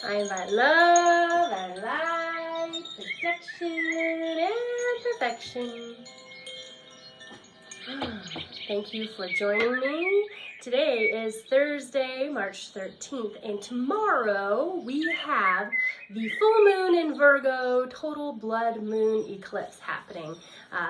I invite love and light, protection and perfection. Thank you for joining me. Today is Thursday, March 13th, and tomorrow we have the full moon in Virgo total blood moon eclipse happening.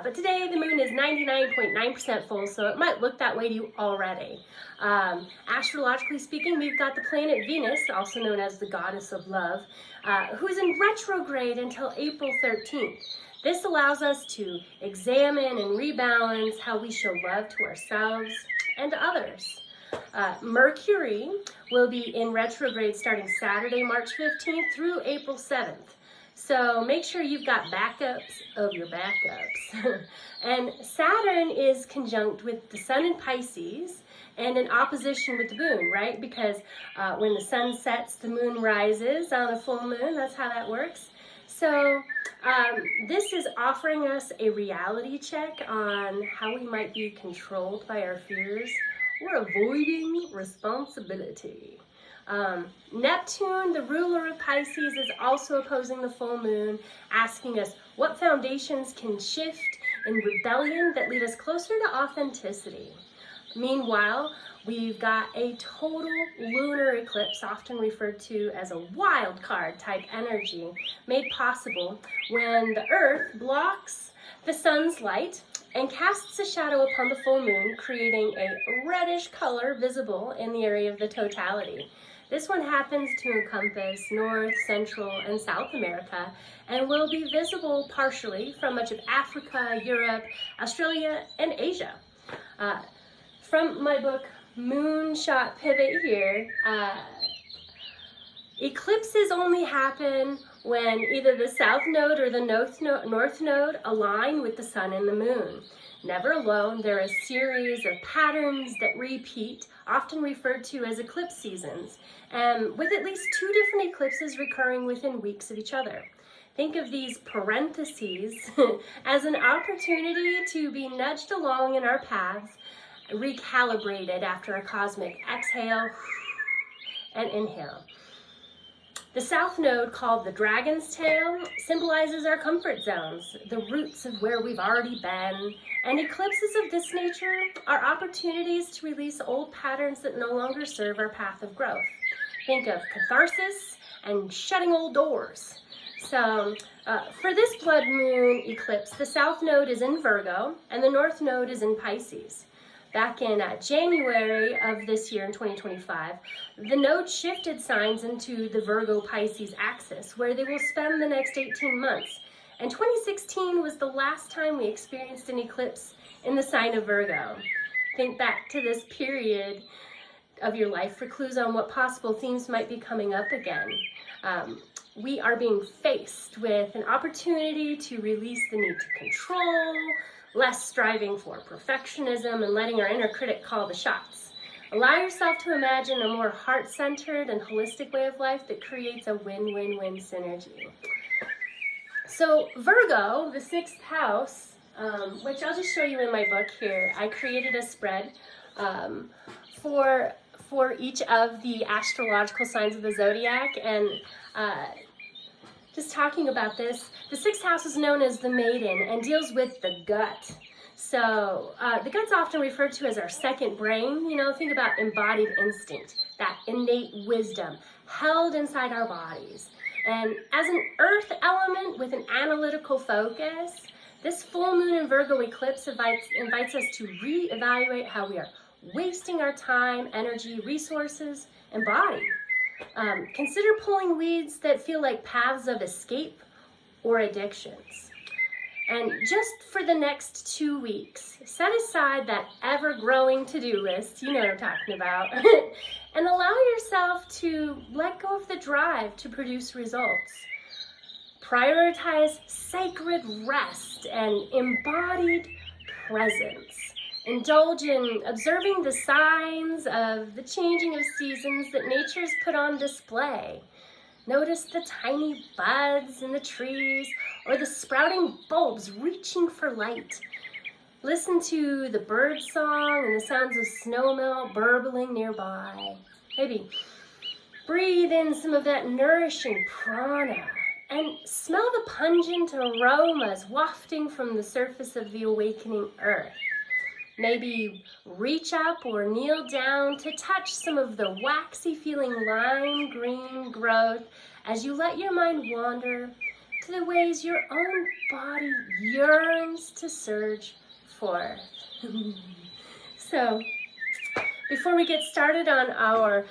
But today the moon is 99.9% full, so it might look that way to you already. Astrologically speaking, we've got the planet Venus, also known as the goddess of love, who's in retrograde until April 13th. This allows us to examine and rebalance how we show love to ourselves and to others. Mercury will be in retrograde starting Saturday, March 15th through April 7th. So make sure you've got backups of your backups. And Saturn is conjunct with the sun in Pisces and in opposition with the moon, right? Because when the sun sets, the moon rises on a full moon. That's how that works. So this is offering us a reality check on how we might be controlled by our fears or avoiding responsibility. Neptune, the ruler of Pisces, is also opposing the full moon, asking us what foundations can shift in rebellion that lead us closer to authenticity. Meanwhile, we've got a total lunar eclipse, often referred to as a wild card type energy, made possible when the Earth blocks the sun's light and casts a shadow upon the full moon, creating a reddish color visible in the area of the totality. This one happens to encompass North, Central, and South America and will be visible partially from much of Africa, Europe, Australia, and Asia. From my book, Moonshot Pivot here, eclipses only happen when either the south node or the north node align with the sun and the moon. Never alone, there are a series of patterns that repeat, often referred to as eclipse seasons, with at least 2 different eclipses recurring within weeks of each other. Think of these parentheses as an opportunity to be nudged along in our paths, recalibrated after a cosmic exhale and inhale. The south node, called the dragon's tail, symbolizes our comfort zones, the roots of where we've already been, and eclipses of this nature are opportunities to release old patterns that no longer serve our path of growth. Think of catharsis and shutting old doors. So for this blood moon eclipse, the south node is in Virgo and the north node is in Pisces. Back in January of this year, in 2025, the node shifted signs into the Virgo-Pisces axis, where they will spend the next 18 months. And 2016 was the last time we experienced an eclipse in the sign of Virgo. Think back to this period of your life for clues on what possible themes might be coming up again. We are being faced with an opportunity to release the need to control, less striving for perfectionism, and letting our inner critic call the shots. Allow yourself to imagine a more heart-centered and holistic way of life that creates a win-win-win synergy. So Virgo, the 6th house, which I'll just show you in my book here, I created a spread for each of the astrological signs of the zodiac, and just talking about this, the 6th house is known as the maiden and deals with the gut. So the gut's often referred to as our second brain. You know, think about embodied instinct, that innate wisdom held inside our bodies. And as an earth element with an analytical focus, this full moon in Virgo eclipse invites us to reevaluate how we are wasting our time, energy, resources, and body. Consider pulling weeds that feel like paths of escape or addictions. And just for the next 2 weeks, set aside that ever-growing to-do list, you know what I'm talking about, and allow yourself to let go of the drive to produce results. Prioritize sacred rest and embodied presence. Indulge in observing the signs of the changing of seasons that nature's put on display. Notice the tiny buds in the trees or the sprouting bulbs reaching for light. Listen to the bird song and the sounds of snowmelt burbling nearby. Maybe Breathe in some of that nourishing prana and smell the pungent aromas wafting from the surface of the awakening earth. Maybe reach up or kneel down to touch some of the waxy feeling lime green growth as you let your mind wander to the ways your own body yearns to surge forth. So, before we get started on our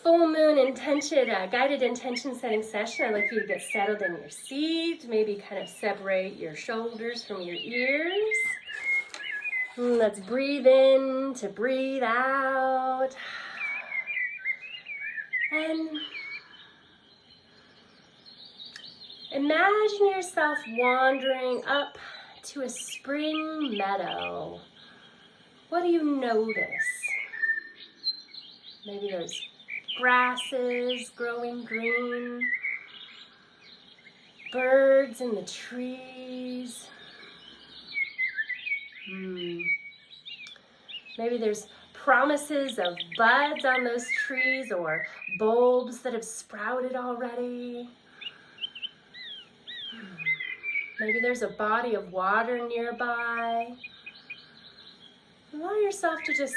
full moon intention, guided intention setting session, I'd like for you to get settled in your seat, maybe kind of separate your shoulders from your ears. Let's breathe in to breathe out. And imagine yourself wandering up to a spring meadow. What do you notice? Maybe there's grasses growing green, birds in the trees. Maybe there's promises of buds on those trees or bulbs that have sprouted already. Maybe there's a body of water nearby. Allow yourself to just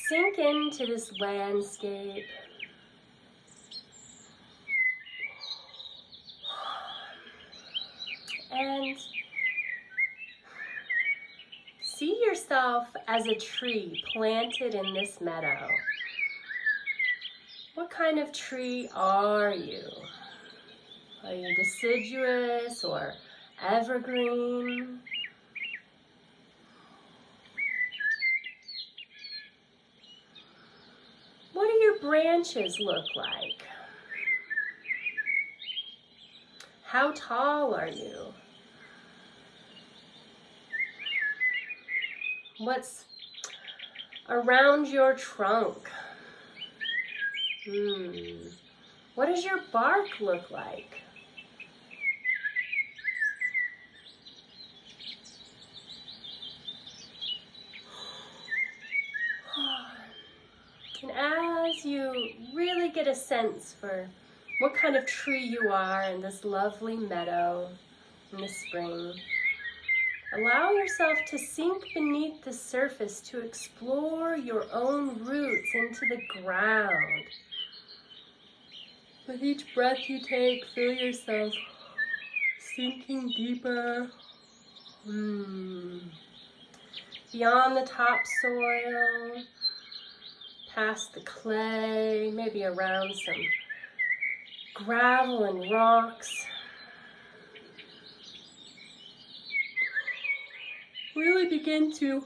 sink into this landscape. And see yourself as a tree planted in this meadow. What kind of tree are you? Are you deciduous or evergreen? What do your branches look like? How tall are you? What's around your trunk? What does your bark look like? And as you really get a sense for what kind of tree you are in this lovely meadow in the spring, allow yourself to sink beneath the surface to explore your own roots into the ground. With each breath you take, feel yourself sinking deeper. Beyond the topsoil, past the clay, maybe around some gravel and rocks. Really begin to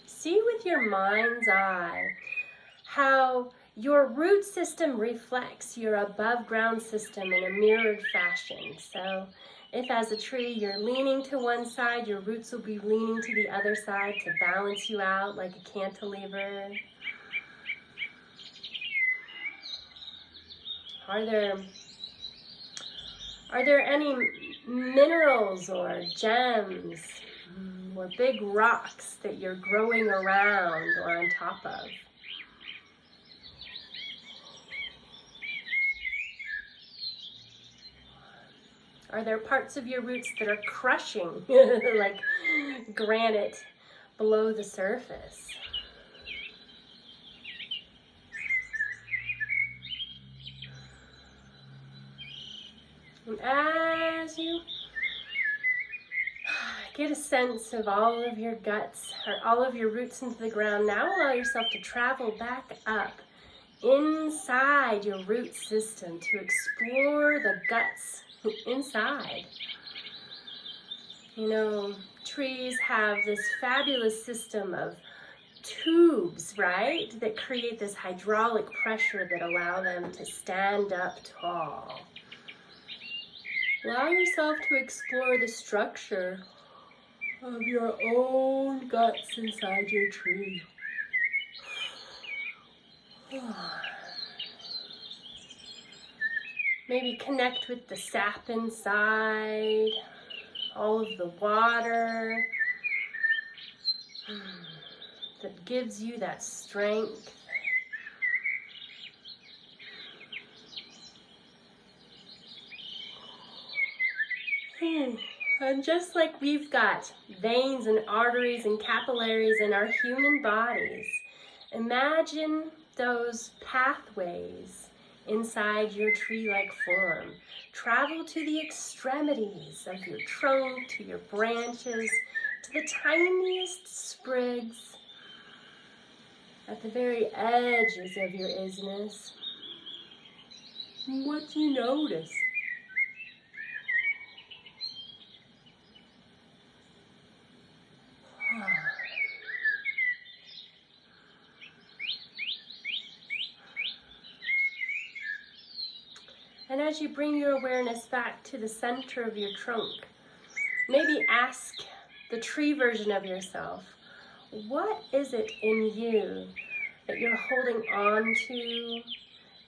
see with your mind's eye how your root system reflects your above ground system in a mirrored fashion. So if as a tree you're leaning to one side, your roots will be leaning to the other side to balance you out like a cantilever. Are there any minerals or gems or big rocks that you're growing around or on top of? Are there parts of your roots that are crushing like granite below the surface? And as you get a sense of all of your guts or all of your roots into the ground, now allow yourself to travel back up inside your root system to explore the guts inside. You know, trees have this fabulous system of tubes, right, that create this hydraulic pressure that allow them to stand up tall. Allow yourself to explore the structure of your own guts inside your tree. Maybe connect with the sap inside, all of the water that gives you that strength. And just like we've got veins and arteries and capillaries in our human bodies, imagine those pathways inside your tree-like form. Travel to the extremities of your trunk, to your branches, to the tiniest sprigs, at the very edges of your isthmus. What do you notice? And as you bring your awareness back to the center of your trunk, maybe ask the tree version of yourself, what is it in you that you're holding on to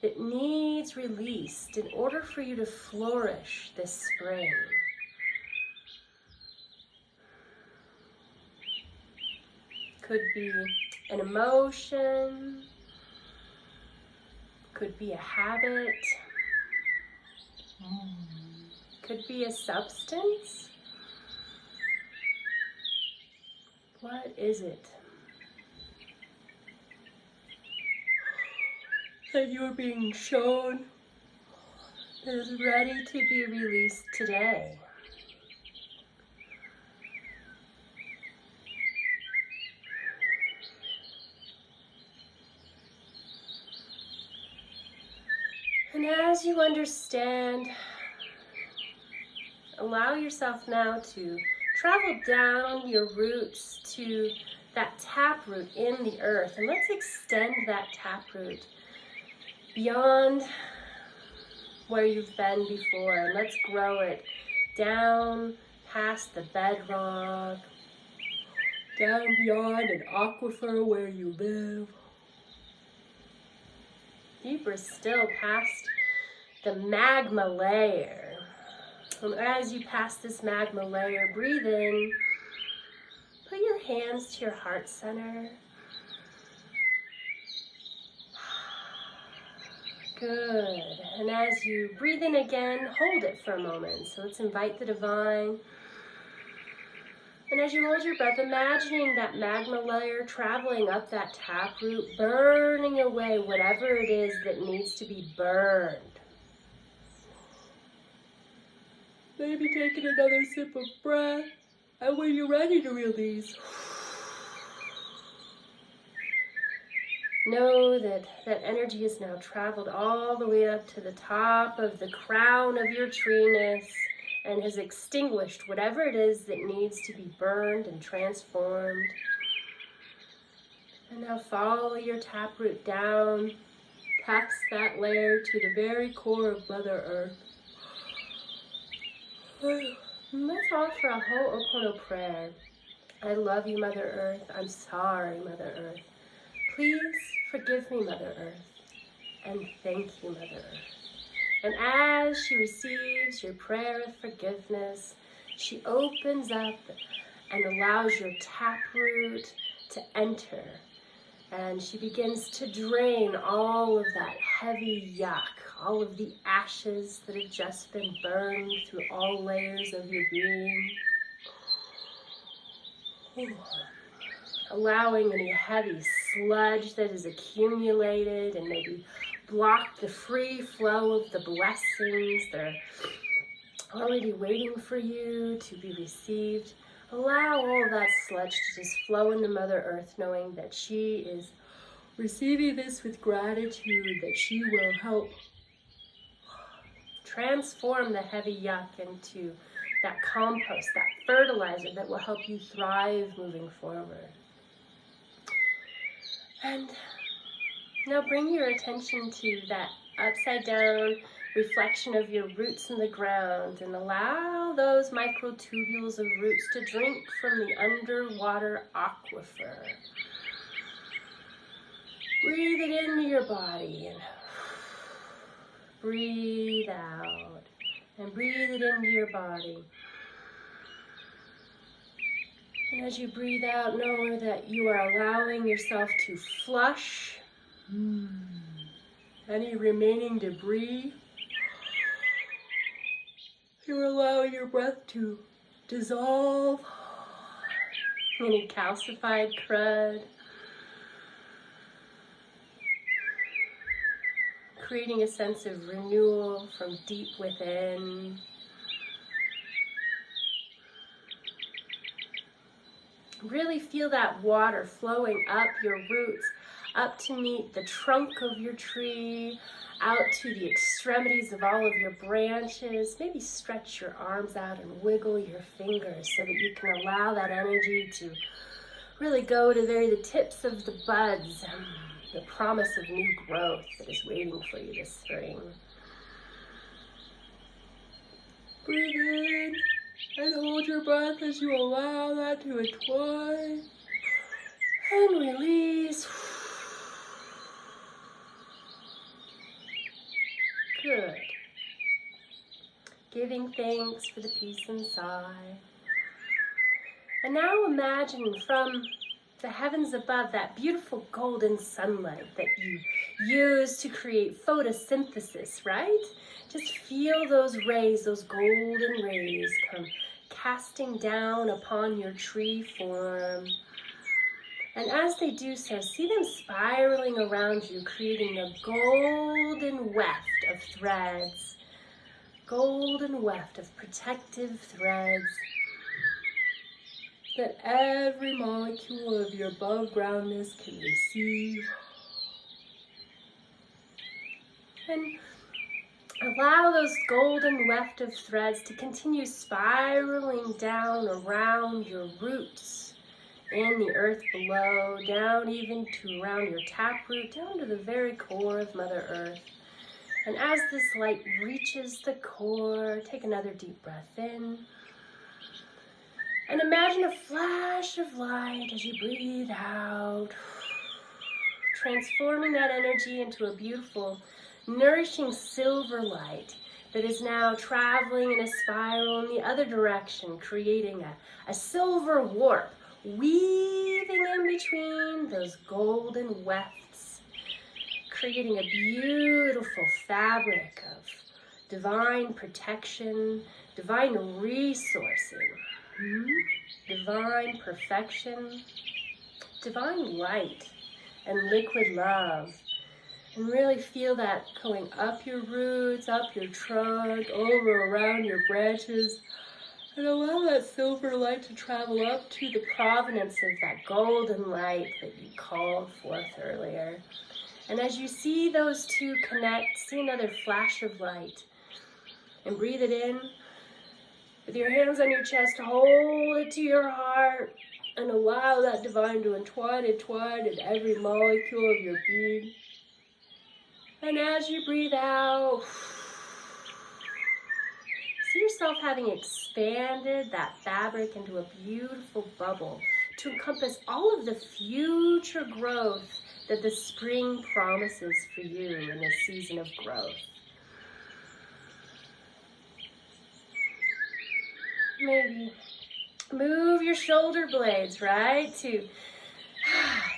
that needs released in order for you to flourish this spring? Could be an emotion, could be a habit, could be a substance. What is it that you're being shown is ready to be released today? And as you understand, allow yourself now to travel down your roots to that taproot in the earth. And let's extend that taproot beyond where you've been before. And let's grow it down past the bedrock, down beyond an aquifer where you live, deeper still past the magma layer. And as you pass this magma layer, breathe in, put your hands to your heart center. Good. And as you breathe in again, hold it for a moment. So let's invite the divine. And as you hold your breath, imagining that magma layer traveling up that taproot, burning away whatever it is that needs to be burned. Maybe taking another sip of breath. And when you're ready to release, know that that energy has now traveled all the way up to the top of the crown of your treeness and has extinguished whatever it is that needs to be burned and transformed. And now follow your taproot down past that layer to the very core of Mother Earth. And let's offer a Ho'oponopono prayer. I love you, Mother Earth. I'm sorry, Mother Earth. Please forgive me, Mother Earth. And thank you, Mother Earth. And as she receives your prayer of forgiveness, she opens up and allows your taproot to enter. And she begins to drain all of that heavy yuck, all of the ashes that have just been burned through all layers of your being. Allowing any heavy sludge that is accumulated and maybe blocked the free flow of the blessings that are already waiting for you to be received. Allow all that sludge to just flow into Mother Earth, knowing that she is receiving this with gratitude, that she will help transform the heavy yuck into that compost, that fertilizer that will help you thrive moving forward. And now bring your attention to that upside down reflection of your roots in the ground and allow those microtubules of roots to drink from the underwater aquifer. Breathe it into your body and breathe out and breathe it into your body. And as you breathe out, know that you are allowing yourself to flush any remaining debris You're allowing your breath to dissolve any calcified crud, creating a sense of renewal from deep within. Really feel that water flowing up your roots, up to meet the trunk of your tree, out to the extremities of all of your branches. Maybe stretch your arms out and wiggle your fingers so that you can allow that energy to really go to the tips of the buds, the promise of new growth that is waiting for you this spring. Breathe in and hold your breath as you allow that to entwine. And release. Good. Giving thanks for the peace inside. And now imagine from the heavens above that beautiful golden sunlight that you use to create photosynthesis, right? Just feel those rays, those golden rays come casting down upon your tree form. And as they do so, see them spiraling around you, creating a golden weft of threads, golden weft of protective threads that every molecule of your above groundness can receive. And allow those golden weft of threads to continue spiraling down around your roots, in the earth below, down even to around your taproot, down to the very core of Mother Earth. And as this light reaches the core, take another deep breath in. And imagine a flash of light as you breathe out, transforming that energy into a beautiful, nourishing silver light that is now traveling in a spiral in the other direction, creating a silver warp, weaving in between those golden wefts, creating a beautiful fabric of divine protection, divine resourcing, divine perfection, divine light, and liquid love. And really feel that going up your roots, up your trunk, over around your branches. And allow that silver light to travel up to the provenance of that golden light that you called forth earlier. And as you see those two connect, see another flash of light. And breathe it in. With your hands on your chest, hold it to your heart. And allow that divine to entwine in every molecule of your being. And as you breathe out, see yourself having expanded that fabric into a beautiful bubble to encompass all of the future growth that the spring promises for you in this season of growth. Maybe move your shoulder blades, right, to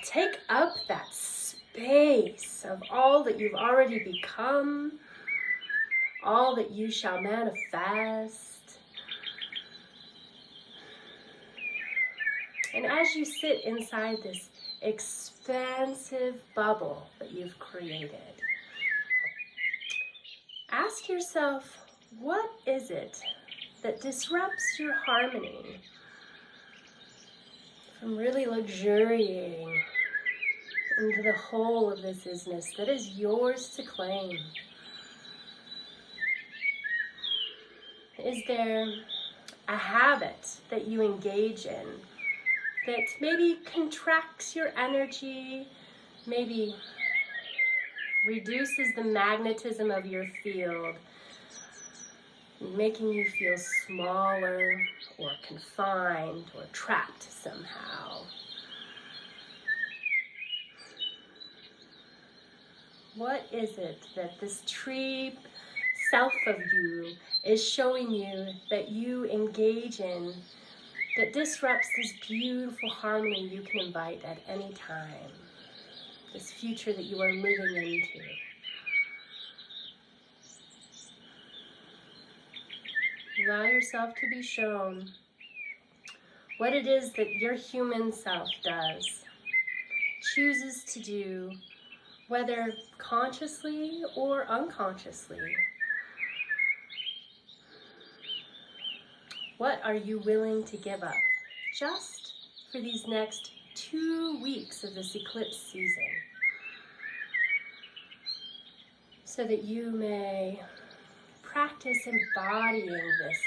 take up that space of all that you've already become, all that you shall manifest. And as you sit inside this expansive bubble that you've created, ask yourself, what is it that disrupts your harmony from really luxuriating into the whole of this isness that is yours to claim? Is there a habit that you engage in that maybe contracts your energy, maybe reduces the magnetism of your field, making you feel smaller or confined or trapped somehow? What is it that this tree self of you is showing you that you engage in that disrupts this beautiful harmony you can invite at any time, this future that you are living into? Allow yourself to be shown what it is that your human self does, chooses to do, whether consciously or unconsciously. What are you willing to give up just for these next 2 weeks of this eclipse season, so that you may practice embodying this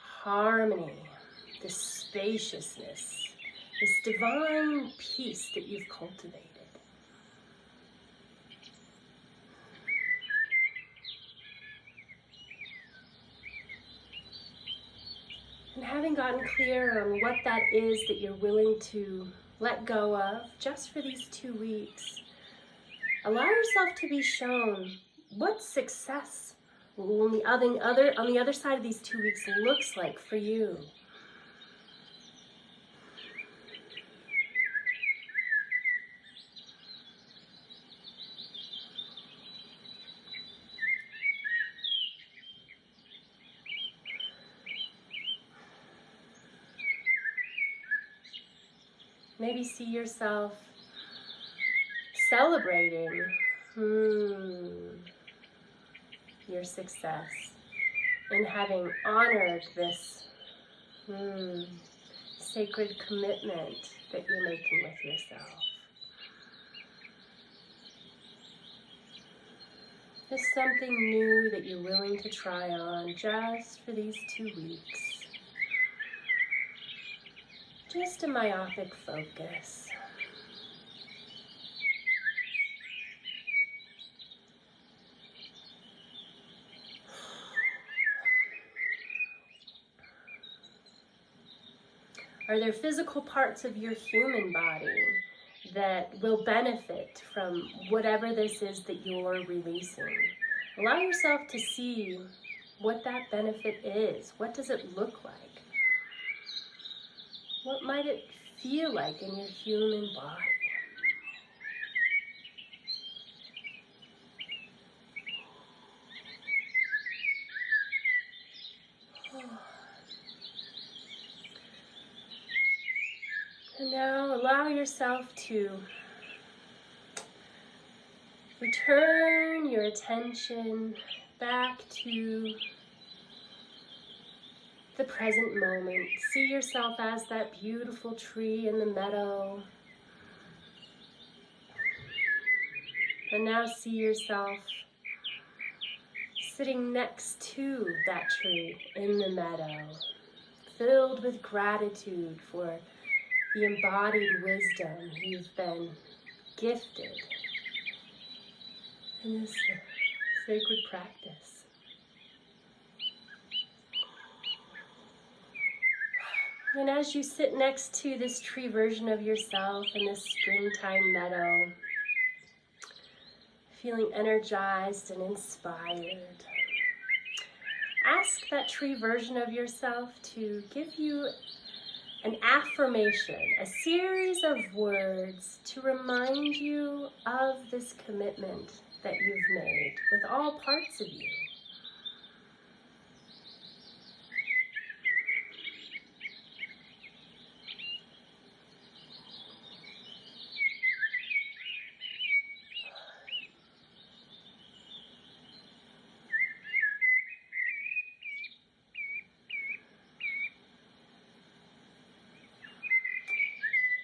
harmony, this spaciousness, this divine peace that you've cultivated? And having gotten clear on what that is that you're willing to let go of just for these 2 weeks, allow yourself to be shown what success on the other side of these 2 weeks looks like for you. Maybe see yourself celebrating your success in having honored this sacred commitment that you're making with yourself. There's something new that you're willing to try on just for these 2 weeks. Just a myopic focus. Are there physical parts of your human body that will benefit from whatever this is that you're releasing? Allow yourself to see what that benefit is. What does it look like? What might it feel like in your human body? And now allow yourself to return your attention back to the present moment. See yourself as that beautiful tree in the meadow. And now see yourself sitting next to that tree in the meadow, filled with gratitude for the embodied wisdom you've been gifted in this sacred practice. And as you sit next to this tree version of yourself in this springtime meadow, feeling energized and inspired, ask that tree version of yourself to give you an affirmation, a series of words to remind you of this commitment that you've made with all parts of you.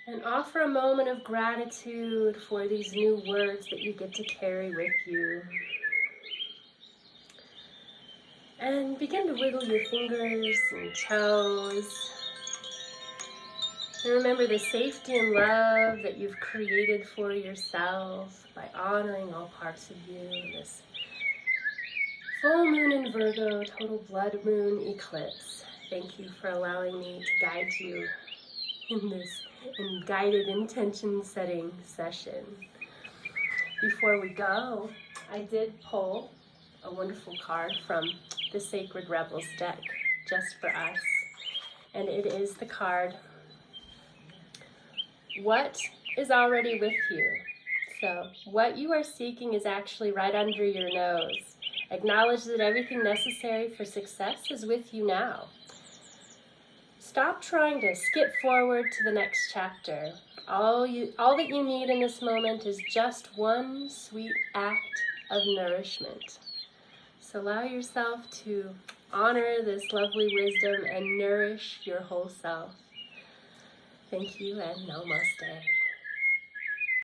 And offer a moment of gratitude for these new words that you get to carry with you. And begin to wiggle your fingers and toes. And remember the safety and love that you've created for yourself by honoring all parts of you in this full moon in Virgo, total blood moon eclipse. Thank you for allowing me to guide you in this guided intention setting session. Before we go, I did pull a wonderful card from the Sacred Rebels deck just for us. And it is the card, What is Already With You? So what you are seeking is actually right under your nose. Acknowledge that everything necessary for success is with you now. Stop trying to skip forward to the next chapter. All that you need in this moment is just one sweet act of nourishment. So allow yourself to honor this lovely wisdom and nourish your whole self. Thank you and namaste.